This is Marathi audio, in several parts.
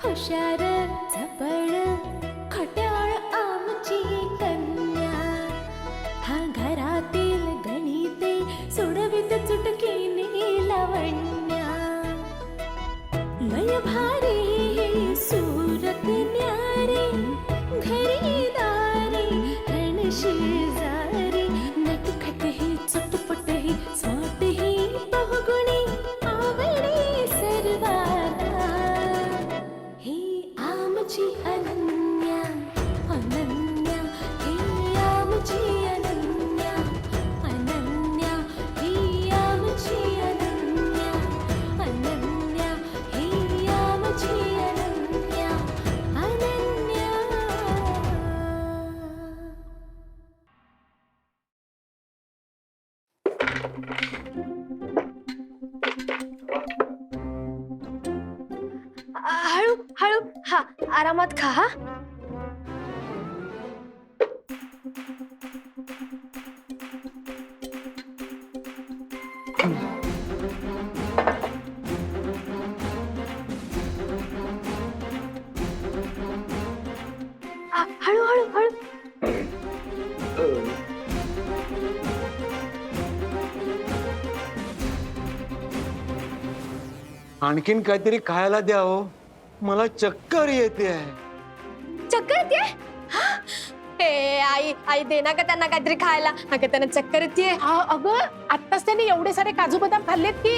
हुशार चपळ खट्याळ आमची कन्या, हा घरातील गणिते सोडवित चुटकीने लावण्या. लय भारी सूरत न्यारी, घरी दारी रण शेजारी, नटखट ही चटपट ही स्वाट ही बहुगुणी आवडी सर्वाला. हे आमची अनन्या अनन्या, हे आमची अनन्या अनन्या, हे आमची अनन्या अनन्या, हे आमची अनन्या अनन्या. हळू हळू, हा आरामात खा. हा हळू हळू हळू. आणखीन काहीतरी खायला द्या हो, मला चक्कर येते आहे. चक्कर येते? हे आई आई दे ना का त्यांना काहीतरी खायला, अगं त्यांना चक्कर येते. अगं आत्ताच त्यांनी एवढे सारे काजू बदाम खाल्लेत की.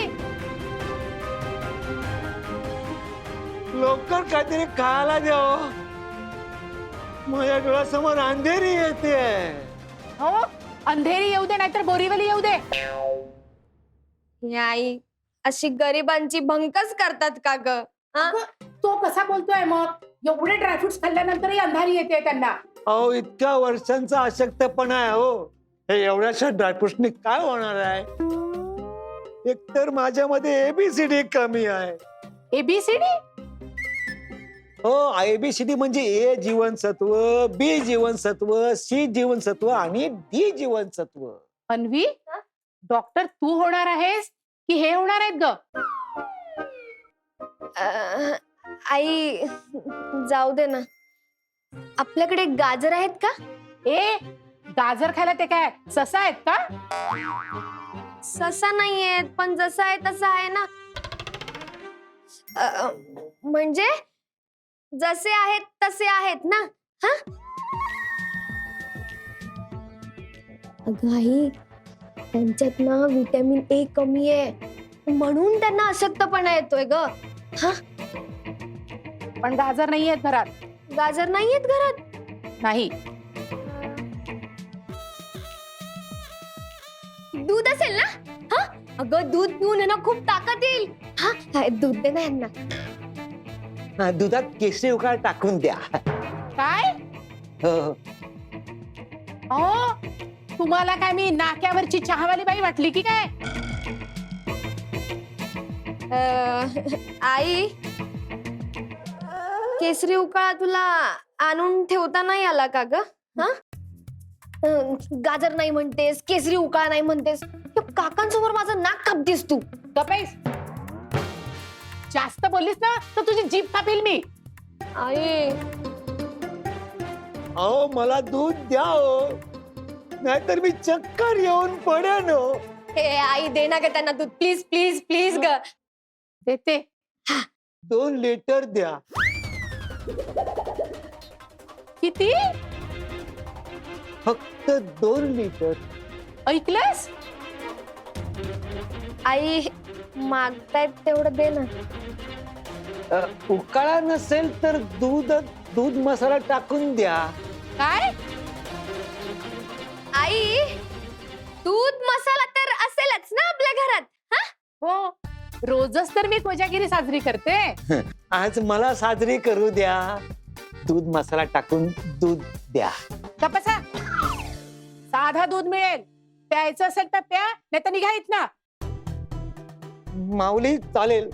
लवकर काहीतरी खायला द्या हो, माझ्या डोळ्यासमोर अंधेरी येते. हो, अंधेरी येऊ दे नाहीतर बोरीवली येऊ दे. ही आई अशी गरिबांची भंकस करतात का ग? तो कसा बोलतोय मग? एवढे ड्रायफ्रुट्स खाल्ल्यानंतरही अंधारी येते त्यांना. अहो इतक्या वर्षांचा अशक्तपणा आहे हो, हे एवढ्याशा ड्रायफ्रुट्सनी काय होणार आहे? एकतर माझ्यामध्ये एबीसीडी कमी आहे. एबीसीडी? हो, एबीसीडी म्हणजे ए जीवनसत्व, बी जीवनसत्व, सी जीवनसत्व आणि डी जीवनसत्व. अन्वी, डॉक्टर तू होणार आहेस की हे होणार आहेत ग? आई जाऊ दे ना, आपल्याकडे गाजर आहेत का? ए, गाजर खायला ते काय ससा आहेत का? ससा नाहीयेत, पण जसं आहे तसं आहे ना. म्हणजे जसे आहेत तसे आहेत ना. हा अगं आई, त्यांच्यात ना व्हिटॅमिन ए कमी आहे, म्हणून त्यांना अशक्तपणा येतोय ग. हा, पण गाजर नाही आहेत घरात. गाजर नाहीयेत घरात? नाही. दूध असेल ना? हा अगं दूध पिऊन आहे ना खूप ताकद येईल. हा दूध दे ना यांना. दुधात केशरी उकाळ टाकून द्या. काय? हो. अहो, तुम्हाला काय मी नाक्यावरची चहावाली बाई वाटली की काय? आई, केसरी उकाळा तुला आणून ठेवता नाही आला का ग? हा, गाजर नाही म्हणतेस, केसरी उकाळा नाही म्हणतेस, काकांसमोर माझं नाक कापतीस तू. गपेस, जास्त बोललीस ना तर तुझी जीभ कापेल मी. आई अहो मला दूध द्या हो, नाहीतर मी चक्कर येऊन पडेन हो. हे आई दे ना ग त्यांना दूध, प्लीज प्लीज प्लीज ग. देते. 2 लिटर द्या. किती? फक्त 2 लिटर. ऐकलंस? आई मागतायत तेवढं दे ना. उकाळा नसेल तर दूध मसाला टाकून द्या. काय? आई दूध मसाला तर असेलच ना आपल्या घरात. हा हो, रोजच तर मी कोजागिरी साजरी करते. आज मला साजरी करू द्या. दूध मसाला टाकून दूध द्या. कपसा, साधा दूध मिळेल, प्यायचं असेल तर प्या, नाही तर निघायत ना. माऊली चालेल,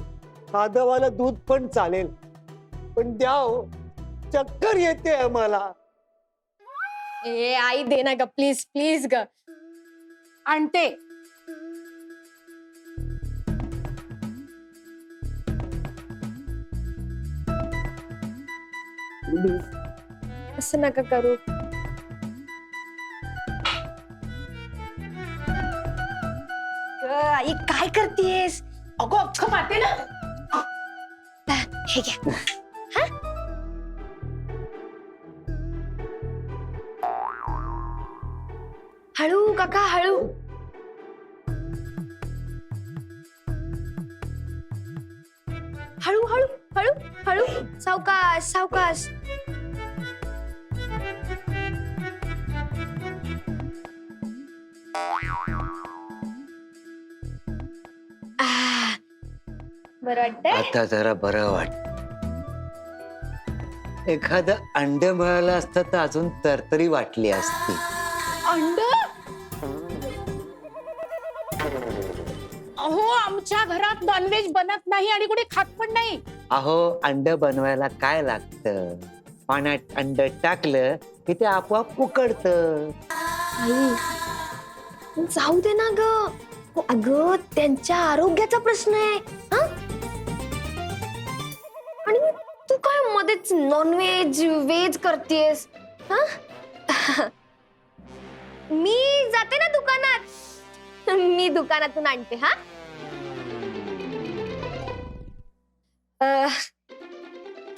साधंवालं दूध पण चालेल, पण द्या हो, चक्कर येते मला. ए आई दे ना ग प्लीज प्लीज ग. आणते. असं नका करू. आई काय करतेस? अगो अख्खं मारते ना. हे घ्या. हळू काका हळू. हळू हळू हळू हळू. सावकाश सावकाश. बरं वाटतंय? आता जरा बरं वाटत. एखादं अंड मिळालं असतं तर अजून तरतरी वाटली असती. अंड? अहो आमच्या घरात नॉनव्हेज बनत नाही आणि कुठे खात पण नाही. अहो अंड बनवायला काय लागतं? पाण्यात अंड टाकलं की ते आपोआप उकडतं. आई जाऊ दे ना ग. अगं त्यांच्या आरोग्याचा प्रश्न आहे. हा? आणि तू काय मध्येच नॉनव्हेज व्हेज करतेस? मी जाते ना दुकानात. मी दुकानातून आणते. हा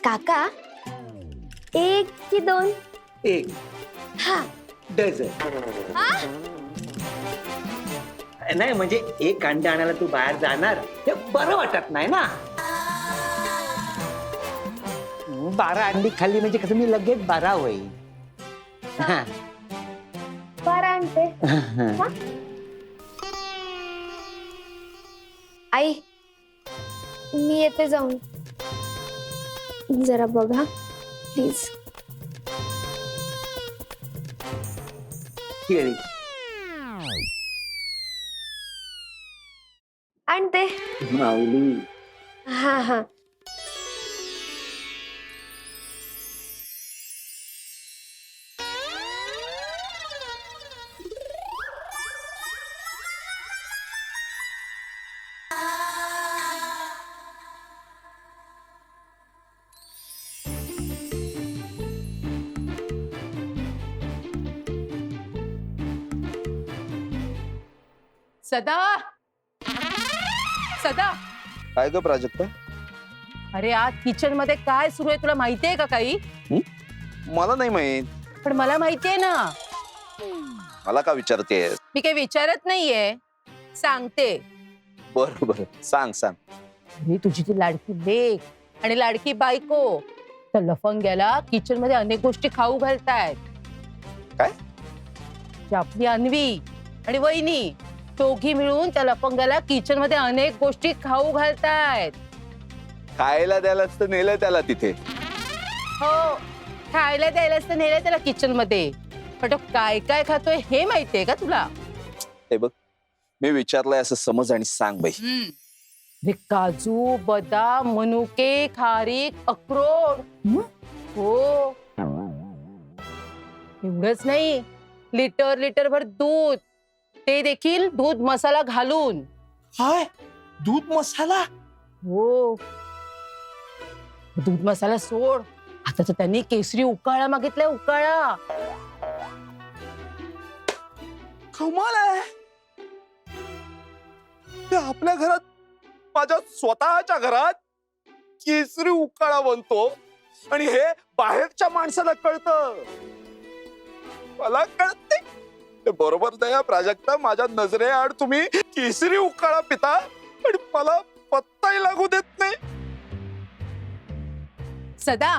काका 1 की 2? 1 हा डझन. हा? नाही म्हणजे एक अंड आणायला तू बाहेर जाणार हे बरं वाटत नाही ना. 12 अंडी खाल्ली म्हणजे कसं मी लगेच 12 होईल. 12 आणते. हा? आई मी येते जाऊन. जरा बघा प्लीज. केळी आणते. माऊली. हा हा. सदा सदा. काय ग प्राजक्ता? अरे आज किचन मध्ये काय सुरू आहे तुला माहितीये का काही? मला नाही माहित. पण मला माहितीये ना. मला का विचारतेस? मी काही विचारत नाहीये, सांगते. बर बर सांग सांग. अरे तुझी ती लाडकी लेक आणि लाडकी बायको त्या लफंग्याला किचन मध्ये अनेक गोष्टी खाऊ घालतायत. काय? ती आपली अन्वी आणि वहिनी दोघी मिळून त्या लफंग्याला किचन मध्ये अनेक गोष्टी खाऊ घालतायत. खायला द्यायलाच तर नेलं त्याला तिथे. हो खायला द्यायलाच तर नेलंय त्याला किचन मध्ये. पण तो काय काय खातोय हे माहितीये का तुला? हे बघ मी विचारलंय असं समज आणि सांग बाई. अरे काजू बदाम मनुके खारीक अक्रोड. हो एवढंच नाही, लिटर लिटर भर दूध, ते देखील दूध मसाला घालून. काय? दूध मसाला? हो दूध मसाला सोड, आता तर त्यांनी केसरी उकाळा मागितलाय. उकाळा. कमाल आहे. ते आपल्या घरात, माझ्या स्वतःच्या घरात केसरी उकाळा बनतो आणि हे बाहेरच्या माणसाला कळतं. मला कळते. ते बरोबर नाही प्राजक्ता. माझ्या नजरेआड तुम्ही केसरी उकाळा पिता आणि मला पत्ताही लागू देत नाही. सदा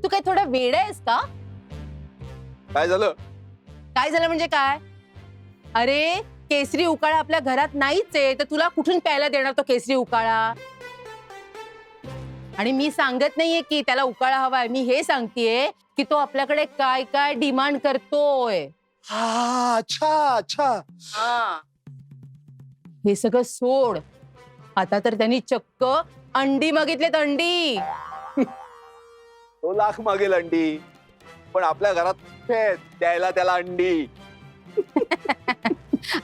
तू काय थोडा वेडा आहेस का? काय झालं? काय झालं म्हणजे काय? अरे केसरी उकाळा आपल्या घरात नाहीच आहे, तर तुला कुठून प्यायला देणार तो केसरी उकाळा? आणि मी सांगत नाहीये की त्याला उकाळा हवाय, मी हे सांगतेय की तो आपल्याकडे काय काय डिमांड करतोय. हा अच्छा अच्छा. हे सगळं सोड. आता तर त्यांनी चक्क अंडी मागितलेत. अंडी. तो लाख मागेल अंडी, पण आपल्या घरात कुठे द्यायला त्याला अंडी?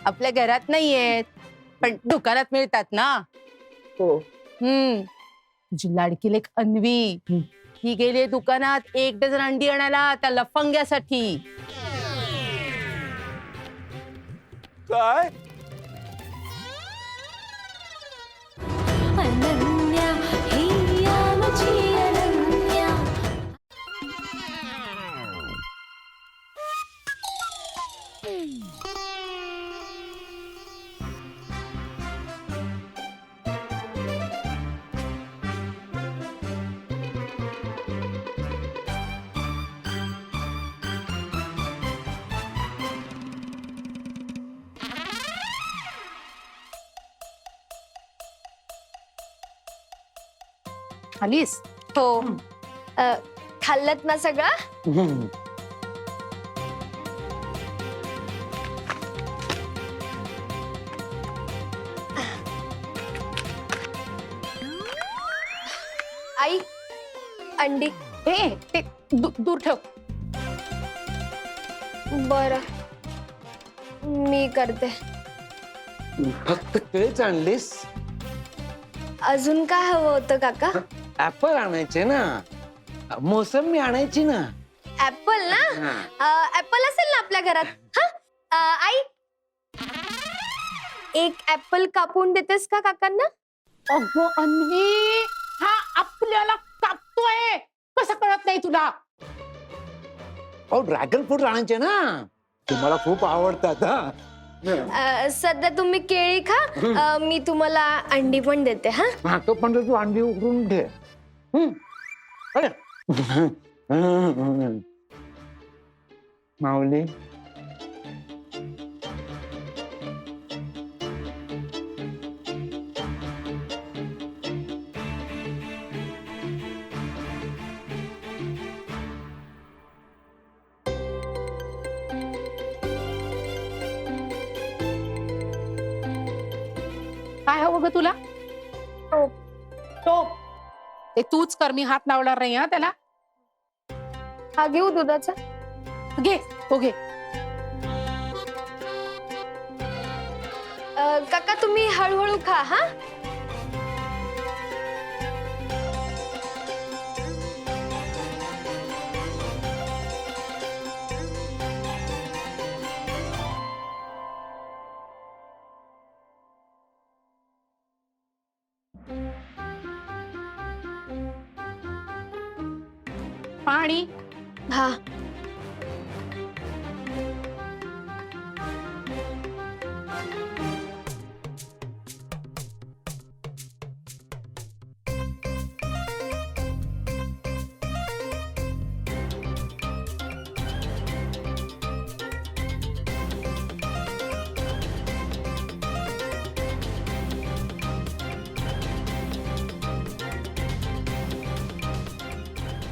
आपल्या घरात नाहीयेत पण दुकानात मिळतात ना. हो. तुझी लाडकी लेक अन्वी ही गेली दुकानात 1 डझन अंडी आणायला त्या लफंग्यासाठी. काय अनन्या ही आमची अनन्या. आलीस? हो. खाल्लत ना सगळं? आई, अंडी. ए ते दूर ठेव. बर, मी करते. फक्त तेच आणलीस? अजून काय हवं होतं काका? ऍपल आणायचे ना, मोसंबी आणायची ना. ऍपल ना? ऍपल असेल ना आपल्या घरात. हा, आई, एक ऍपल कापून देतेस का काकांना? अगं अन्वी, हा आपल्याला कापतोय, कसं कळत नाही तुला? अहो, ड्रॅगन फ्रूट आणायचे ना, तुम्हाला खूप आवडतात. हा, सध्या तुम्ही केळी खा, मी तुम्हाला अंडी पण देते. हा, हा, तो पण तू अंडी उकडून घे. अरे. माऊली, काय हवं ग तुला? टोप. टोप ते तूच कर, मी हात लावणार नाही. हा त्याला हा घेऊ दुधाचा? घे, तो घे. काका तुम्ही हळूहळू खा. हा, पाणी. हा.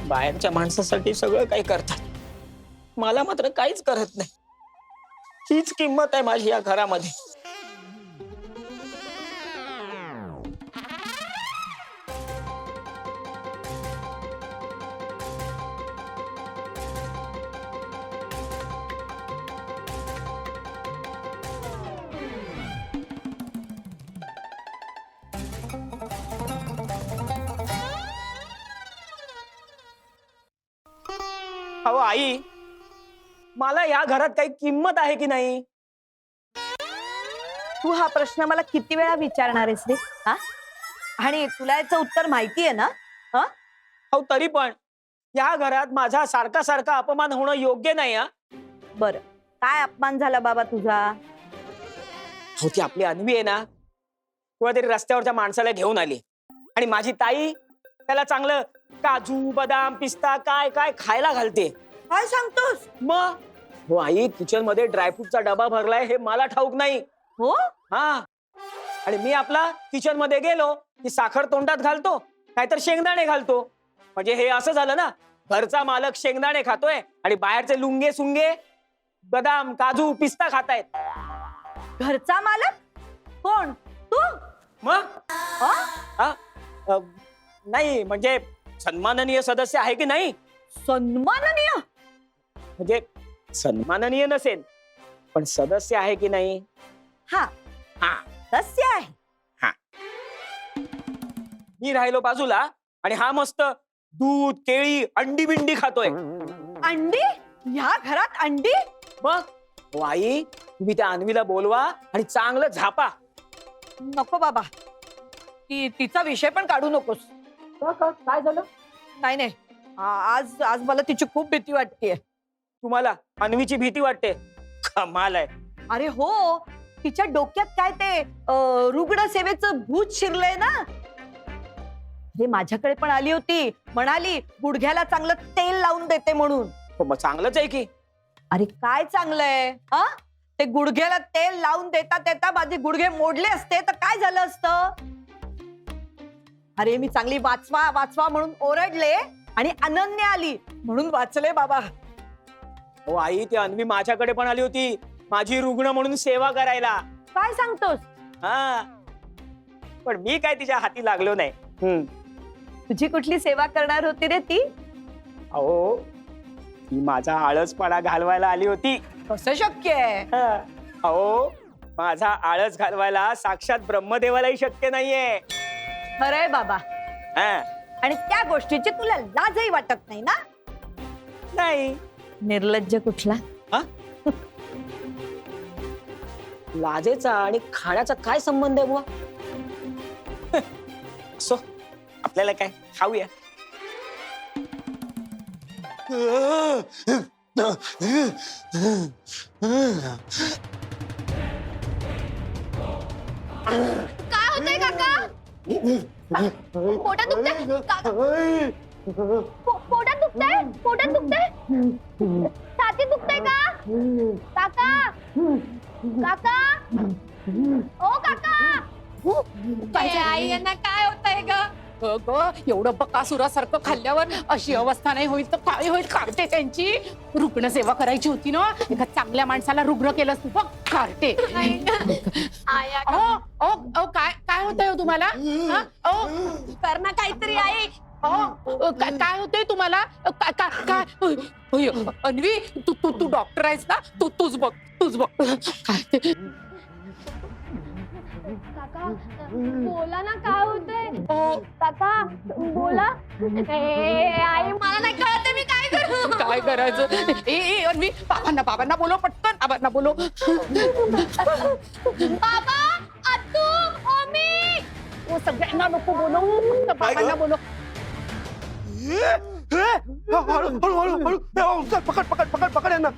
बाहेरच्या माणसासाठी सगळं काही करतात, मला मात्र काहीच करत नाही. हीच किंमत आहे माझी या घरामध्ये. अहो आई, मला या घरात काही किंमत आहे की नाही? तू हा प्रश्न मला किती वेळा विचारणार आहेस रे? हा, आणि तुला याचं उत्तर माहिती आहे ना? अहो तरी पण या घरात माझा सारखा सारखा अपमान होणं योग्य नाही. हा, बरं, काय अपमान झाला बाबा तुझा? हो, ती आपली अन्वी आहे ना, कुठेतरी रस्त्यावरच्या माणसाला घेऊन आली आणि माझी ताई त्याला चांगलं काजू बदाम पिस्ता काय काय खायला घालते. काय सांगतोस? मग हो आई, किचन मध्ये ड्रायफ्रूटचा डबा भरलाय हे मला ठाऊक नाही. हो, हा, आणि मी आपला किचन मध्ये गेलो की साखर तोंडात घालतो, नाहीतर शेंगदाणे घालतो. म्हणजे हे असं झालं ना, घरचा मालक शेंगदाणे खातोय आणि बाहेरचे लुंगे सुंगे बदाम काजू पिस्ता खातायत. घरचा मालक कोण? तू? मग हा? नाही म्हणजे सन्माननीय सदस्य आहे की नाही? सन्माननीय म्हणजे सन्माननीय नसेल पण सदस्य आहे की नाही? हा, हा, सदस्य आहे. मी राहिलो बाजूला आणि हा मस्त दूध केळी अंडी बिंडी खातोय. अंडी? ह्या घरात अंडी? मग हो आई, तुम्ही त्या अन्वीला बोलवा आणि चांगलं झापा. नको बाबा, तिचा विषय पण काढू नकोस. काय झालं नाही नाही, आज आज मला तिची खूप भीती वाटतेय. तुम्हाला? अन्वीची भीती वाटते? कमाल आहे. अरे हो, तिच्या डोक्यात काय ते रुग्ण सेवेचं भूत शिरलंय ना. अरे माझ्याकडे पण आली होती, म्हणाली गुडघ्याला चांगलं तेल लावून देते म्हणून. हो, मग चांगलंच आहे की. अरे काय चांगलंय हा? ते गुडघ्याला तेल लावून देता देता माझे गुडघे मोडले असते तर काय झालं असतं? अरे मी चांगली वाचवा वाचवा म्हणून ओरडले आणि अनन्या आली म्हणून वाचले बाबा. हो आई, ती अन्वी माझ्याकडे पण आली होती, माझी रुग्ण म्हणून सेवा करायला. काय सांगतोस? हा, पण मी काय तिच्या हाती लागलो नाही. तुझी कुठली सेवा करणार होती रे ती? अहो, ती माझा आळसपणा घालवायला आली होती. कसं शक्य आहे? हा. अहो, माझा आळस घालवायला साक्षात ब्रह्मदेवालाही शक्य नाहीये. खरंय बाबा. हा. आणि त्या गोष्टीची तुला लाजही वाटत नाही ना? नाही. निर्लज्ज कुठला. लाजेचा आणि खाण्याचा काय संबंध आहे बुवा? असो, आपल्याला काय खाऊया. काय होतंय काका? पोटात दुखतंय काका? पोटात दुखतंय? पोटात दुखतंय? छातीत दुखतंय का काका? काका, ओ काका. काय आई यांना काय होतंय ग? एवढं बकासुरासारखं खाल्ल्यावर अशी अवस्था नाही होईल तर काय होईल? कार्टे त्यांची रुग्णसेवा करायची होती ना. एका चांगल्या माणसाला रुग्ण केलंस तू बघ कार्टे. काय काय होतंय हो तुम्हाला? कर ना काहीतरी आहे. काय होतंय तुम्हाला? काय अन्वी, तू तू तू डॉक्टर आहेस ना? तूच बघ. काय काका बोला ना, काय होतंय? काका बोला. आई मला नाही कळत, मी काय करू? काय करायचं? ए अन्वी, बाबांना बोलव पटकन. बाबांना बोलव. बाबा, आत्तू, ओमी. सगळ्यांना नको बोलवू, फक्त बाबांना बोलव. पकड यांना.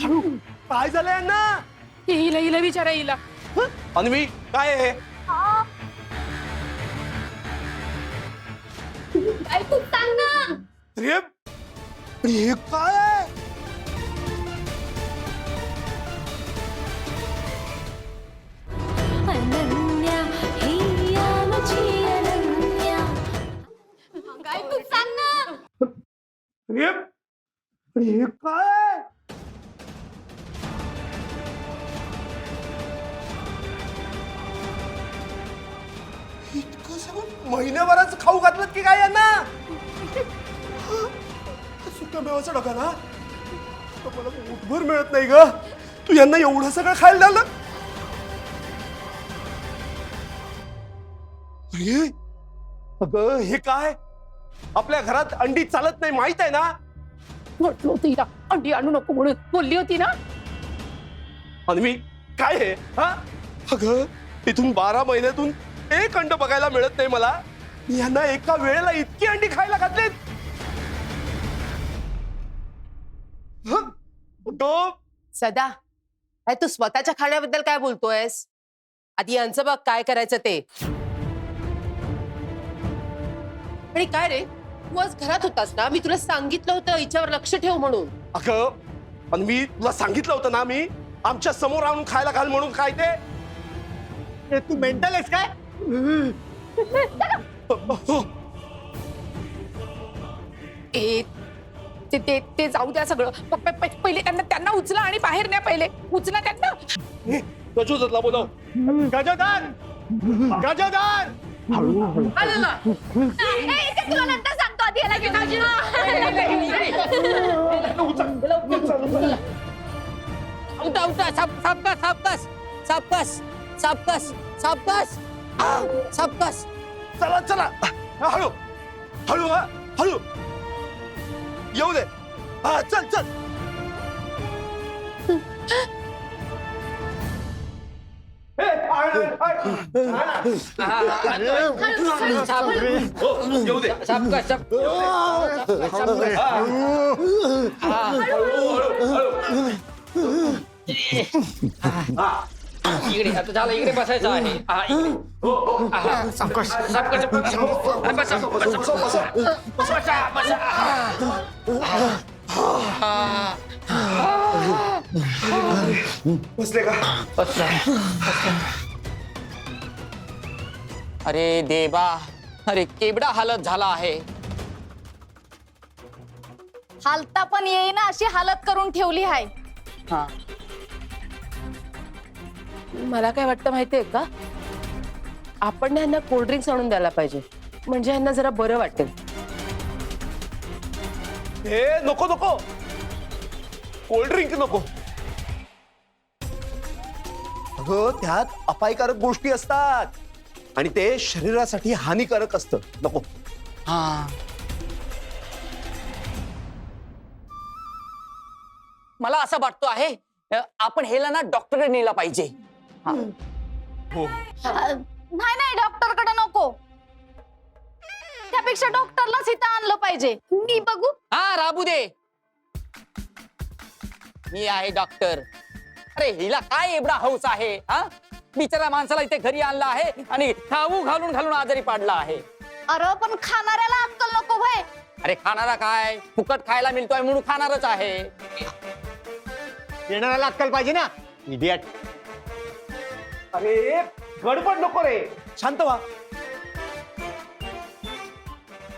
हळू. काय झालं यांना? हिला विचारा हिला. अन्वी, काय आहे? आई तू सांग ना. हे काय आहे? अनन्या ही आमची अनन्या. काय तू सांग ना. हे काय आहे? इतकं सगळं महिन्याभराच खाऊ घातलं की काय यांना? सुक्या मेवाचा डबा ना, तर मला पोटभर मिळत नाही ग. तू यांना एवढं सगळं खायला लावलं? अरे अगं, हे काय? आपल्या घरात अंडी चालत नाही माहित आहे ना? म्हटलं होतं हिला अंडी आणू नको म्हणून, बोलली होती ना. अन्वी, काय आहे हा? अगं, इथून 12 महिन्यातून एक अंड बघायला मिळत नाही मला. यांना एका वेळेला इतकी अंडी खायला घातलीत. सदा, काय तू स्वतःच्या खाण्याबद्दल काय बोलतोयस? आधी यांचं बघ काय करायचं ते. आणि काय रे, तू आज घरात होतास ना? मी तुला सांगितलं होतं हिच्यावर लक्ष ठेव म्हणून. अगं, अन्वी, तुला सांगितलं होतं ना मी, आमच्या समोर आणून खायला घाल म्हणून. काय ते? तू मेंटल आहेस काय? ते जाऊ द्या सगळं. पहिले त्यांना उचला आणि बाहेर न्या. पहिले उचला त्यांना. गजोदरला बोलव. गजोदर, गजोदर. आलं ना. तुला नंतर सांगतो, आधी याला घेऊन उठा. सापकास. चला, हळू हळू. हळू येऊ दे. हा चल चल. येऊ दे. इकडे आता झालं, इकडे बसायचं आहे. हा, इकडे. सावकाश. बसा. बसले का? अरे देवा, अरे केवढा हालत झाला आहे. हालता पण येईना अशी हालत करून ठेवली आहे. हा, मला काय वाटतं माहितीये का, आपण ना ह्यांना कोल्ड्रिंक्स आणून द्यायला पाहिजे, म्हणजे ह्यांना जरा बरं वाटेल. हे नको नको, कोल्ड ड्रिंक नको. अगं त्यात अपायकारक गोष्टी असतात आणि ते शरीरासाठी हानिकारक असतं. नको. हा. मला असं वाटतो आहे आपण हेला ना डॉक्टरकडे नेला पाहिजे. हा. हो. नाही डॉक्टरकडे नको, त्यापेक्षा डॉक्टरलाच इथं आणलं पाहिजे. मी बघू. हा, राबू दे. मी आहे डॉक्टर. अरे हिला काय एवढा हौस आहे? हा, बिचारा माणसाला इथे घरी आणलं आहे आणि खाऊ घालून घालून आजारी पाडला आहे. अरे पण खाणाऱ्याला अक्कल नको भाई. अरे खाणारा काय, फुकट खायला मिळतोय म्हणून खाणारच आहे. येणाऱ्याला अक्कल पाहिजे ना, इडियट. अरे गडबड नको रे, शांत व्हा.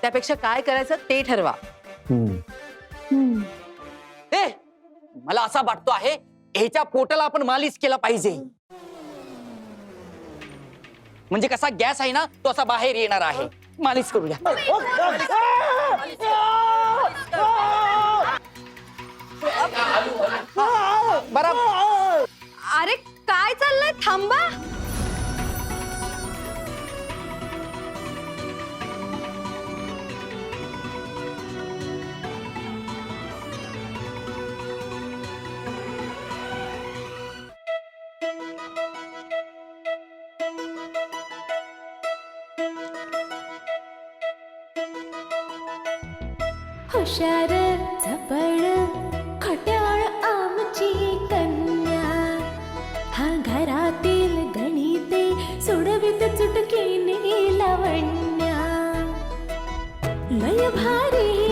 त्यापेक्षा काय करायचं ते ठरवा. ए, मला असा वाटतो आहे ह्याच्या पोटाला आपण मालिश केला पाहिजे. म्हणजे कसा गॅस आहे ना तो असा बाहेर येणार आहे. मालिश करूया. बरोबर. अरे काय चाललंय, थांबा. हुशार झपड खट्याळ आमची कन्या, हा घरातील गणिते सोडवित चुटकीने लावण्या. लय भारी